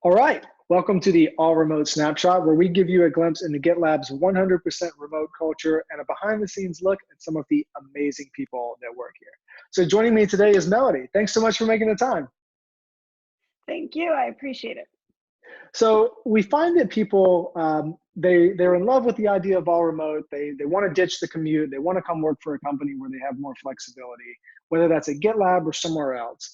All right, welcome to the All-Remote Snapshot, where we give you a glimpse into GitLab's 100% remote culture and a behind-the-scenes look at some of the amazing people that work here. So joining me today is Melody. Thanks so much for making the time. Thank you. I appreciate it. So we find that people, they're in love with the idea of all remote. They want to ditch the commute. They want to come work for a company where they have more flexibility, whether that's at GitLab or somewhere else.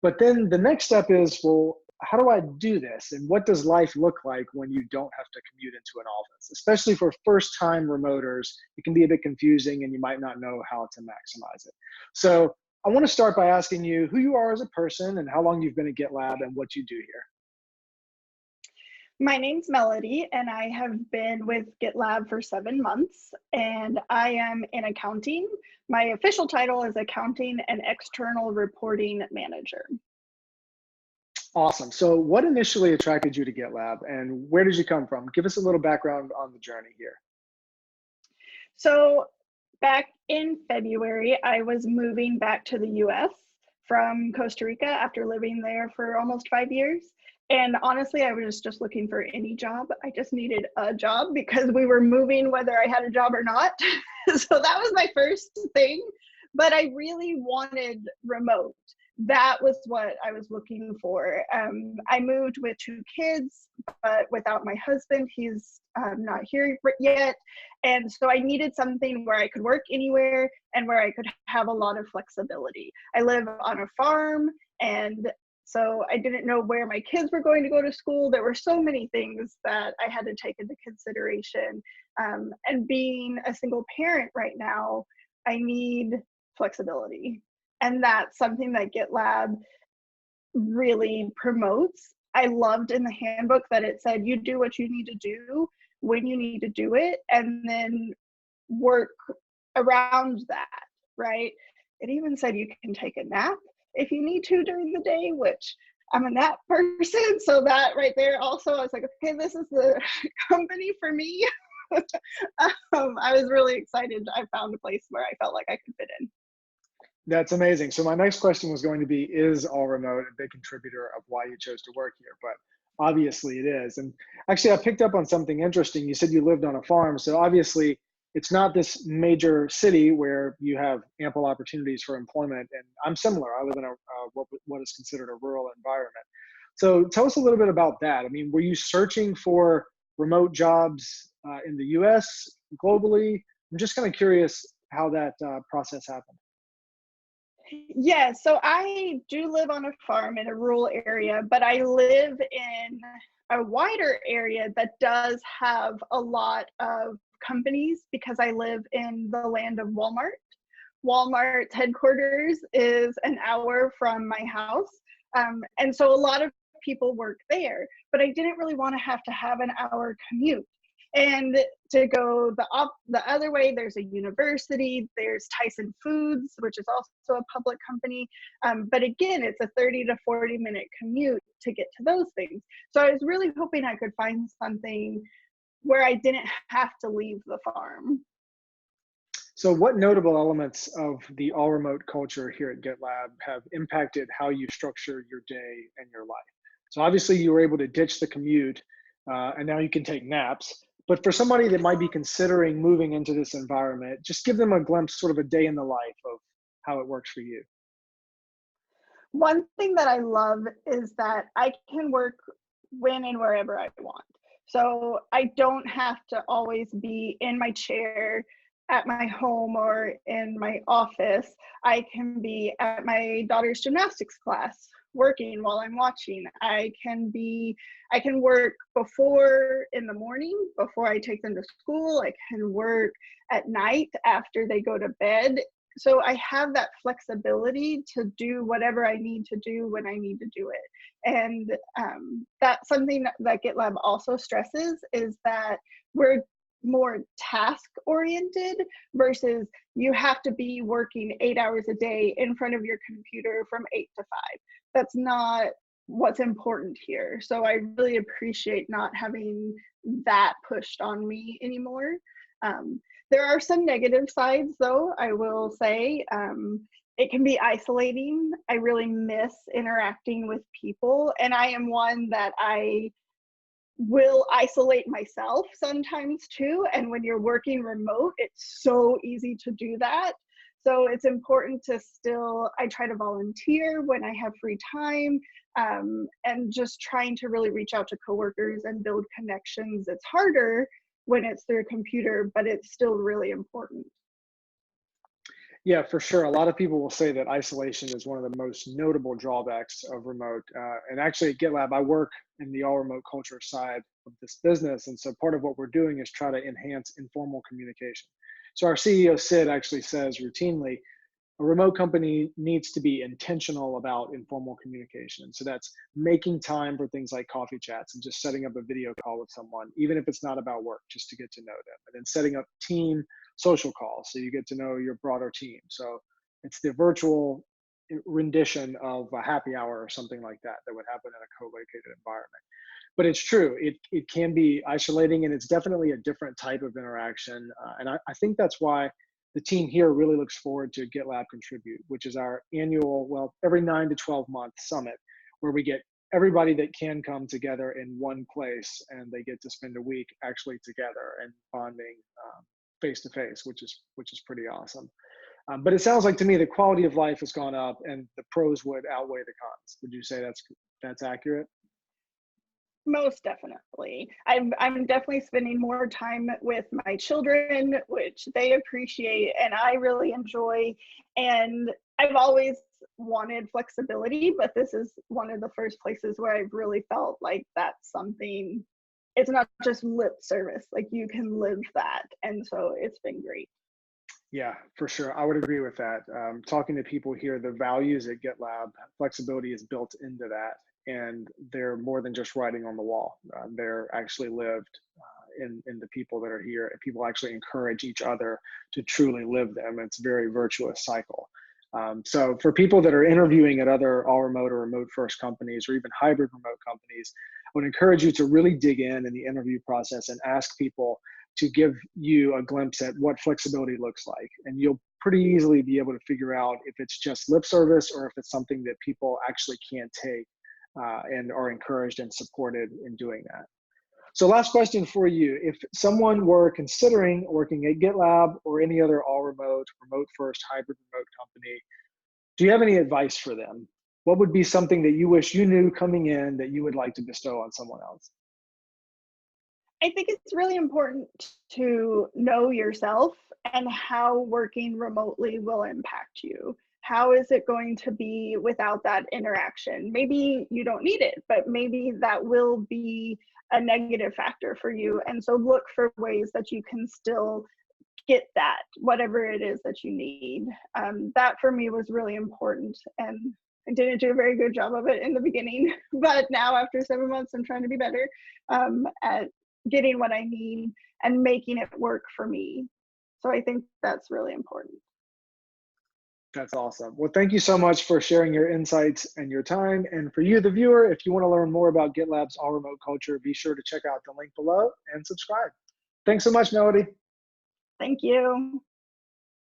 But then the next step is, well, how do I do this? And what does life look like when you don't have to commute into an office? Especially for first-time remoters, it can be a bit confusing and you might not know how to maximize it. So I want to start by asking you who you are as a person and how long you've been at GitLab and what you do here. My name's Melody, and I have been with GitLab for 7 months, and I am in accounting. My official title is Accounting and External Reporting Manager. Awesome. So what initially attracted you to GitLab and where did you come from? Give us a little background on the journey here. So back in February, I was moving back to the US from Costa Rica after living there for almost 5 years. And honestly, I was just looking for any job. I just needed a job because we were moving whether I had a job or not. So that was my first thing. But I really wanted remote. That was what I was looking for. I moved with 2 kids, but without my husband. He's not here yet. And so I needed something where I could work anywhere and where I could have a lot of flexibility. I live on a farm, and so I didn't know where my kids were going to go to school. There were so many things that I had to take into consideration. And being a single parent right now, I need flexibility. And that's something that GitLab really promotes. I loved in the handbook that it said, you do what you need to do when you need to do it, and then work around that, right? It even said you can take a nap if you need to during the day, which I'm a nap person. So that right there also, I was like, okay, this is the company for me. I was really excited. I found a place where I felt like I could fit in. That's amazing. So my next question was going to be, is all remote a big contributor of why you chose to work here? But obviously it is. And actually I picked up on something interesting. You said you lived on a farm. So obviously it's not this major city where you have ample opportunities for employment. And I'm similar. I live in what is considered a rural environment. So tell us a little bit about that. I mean, were you searching for remote jobs in the US, globally? I'm just kind of curious how that process happened. Yeah, so I do live on a farm in a rural area, but I live in a wider area that does have a lot of companies because I live in the land of Walmart. Walmart's headquarters is an hour from my house. And so a lot of people work there, but I didn't really want to have an hour commute. And to go the other way, there's a university, there's Tyson Foods, which is also a public company. But again, it's a 30 to 40-minute commute to get to those things. So I was really hoping I could find something where I didn't have to leave the farm. So what notable elements of the all remote culture here at GitLab have impacted how you structure your day and your life? So obviously you were able to ditch the commute and now you can take naps. But for somebody that might be considering moving into this environment, just give them a glimpse, sort of a day in the life of how it works for you. One thing that I love is that I can work when and wherever I want. So I don't have to always be in my chair at my home or in my office. I can be at my daughter's gymnastics class working while I'm watching. I can work before in the morning, before I take them to school. I can work at night after they go to bed. So I have that flexibility to do whatever I need to do when I need to do it. And that's something that GitLab also stresses, is that we're more task oriented versus you have to be working 8 hours a day in front of your computer from 8 to 5. That's not what's important here. So I really appreciate not having that pushed on me anymore. There are some negative sides, though, I will say. it can be isolating. I really miss interacting with people, and I am one that I will isolate myself sometimes too. And when you're working remote, it's so easy to do that. So it's important to still, I try to volunteer when I have free time, and just trying to really reach out to coworkers and build connections. It's harder when it's through a computer, but it's still really important. Yeah, for sure. A lot of people will say that isolation is one of the most notable drawbacks of remote. And actually at GitLab, I work in the all remote culture side of this business. And so part of what we're doing is try to enhance informal communication. So our CEO, Sid, actually says routinely, a remote company needs to be intentional about informal communication. So that's making time for things like coffee chats and just setting up a video call with someone, even if it's not about work, just to get to know them. And then setting up team social calls so you get to know your broader team. So it's the virtual rendition of a happy hour or something like that that would happen in a co-located environment. But it's true, it can be isolating, and it's definitely a different type of interaction. And I think that's why the team here really looks forward to GitLab Contribute, which is our annual, well, every 9 to 12 month summit, where we get everybody that can come together in one place, and they get to spend a week actually together and bonding face to face, which is pretty awesome. But it sounds like to me the quality of life has gone up, and the pros would outweigh the cons. Would you say that's accurate? Most definitely. I'm definitely spending more time with my children, which they appreciate and I really enjoy. And I've always wanted flexibility, but this is one of the first places where I've really felt like that's something, it's not just lip service, like you can live that. And so it's been great. Yeah, for sure. I would agree with that. Talking to people here, the values at GitLab, flexibility is built into that. And they're more than just writing on the wall. They're actually lived in the people that are here. And people actually encourage each other to truly live them. It's a very virtuous cycle. So for people that are interviewing at other all remote or remote first companies, or even hybrid remote companies, I would encourage you to really dig in the interview process and ask people to give you a glimpse at what flexibility looks like. And you'll pretty easily be able to figure out if it's just lip service or if it's something that people actually can't take and are encouraged and supported in doing that. So last question for you. If someone were considering working at GitLab or any other all remote, remote first, hybrid remote company, do you have any advice for them? What would be something that you wish you knew coming in that you would like to bestow on someone else? I think it's really important to know yourself and how working remotely will impact you. How is it going to be without that interaction? Maybe you don't need it, but maybe that will be a negative factor for you. And so look for ways that you can still get that, whatever it is that you need. That for me was really important. And I didn't do a very good job of it in the beginning, but now after 7 months, I'm trying to be better at getting what I need and making it work for me. So I think that's really important. That's awesome. Well, thank you so much for sharing your insights and your time. And for you, the viewer, if you want to learn more about GitLab's all remote culture, be sure to check out the link below and subscribe. Thanks so much, Melody. Thank you.